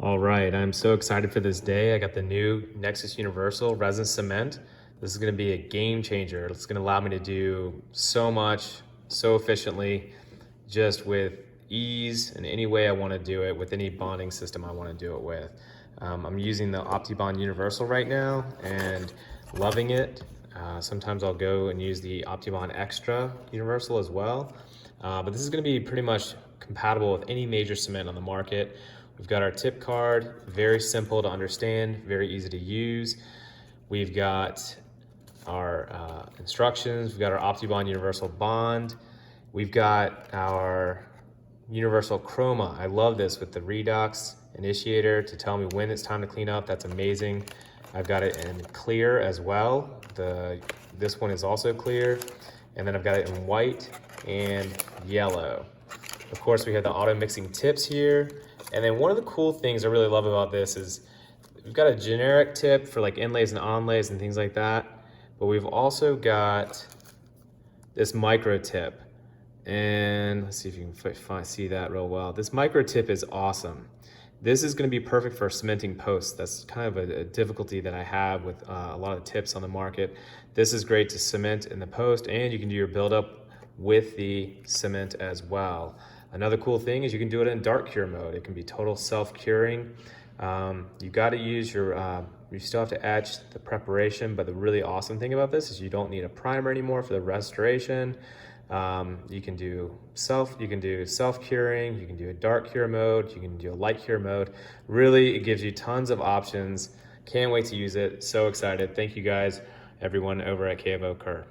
All right, I'm so excited for this day. I got the new Nexus Universal Resin Cement. This is gonna be a game changer. It's gonna allow me to do so much, so efficiently, just with ease and any way I wanna do it, with any bonding system I wanna do it with. I'm using the OptiBond Universal right now and loving it. Sometimes I'll go and use the OptiBond Extra Universal as well. But this is gonna be pretty much compatible with any major cement on the market. We've got our tip card, very simple to understand, very easy to use. We've got our instructions, we've got our OptiBond Universal Bond. We've got our Universal Chroma. I love this with the redox initiator to tell me when it's time to clean up. That's amazing. I've got it in clear as well. This one is also clear. And then I've got it in white and yellow. Of course, we have the auto mixing tips here. And then one of the cool things I really love about this is we've got a generic tip for like inlays and onlays and things like that. But we've also got this micro tip. And let's see if you can see that real well. This micro tip is awesome. This is going to be perfect for cementing posts. That's kind of a difficulty that I have with a lot of tips on the market. This is great to cement in the post, and you can do your buildup with the cement as well. Another cool thing is you can do it in dark cure mode. It can be total self-curing. You got to use you still have to etch the preparation, but the really awesome thing about this is you don't need a primer anymore for the restoration. You can do self-curing, you can do a dark cure mode, you can do a light cure mode. Really, it gives you tons of options. Can't wait to use it. So excited. Thank you guys, everyone over at KFO Kerr.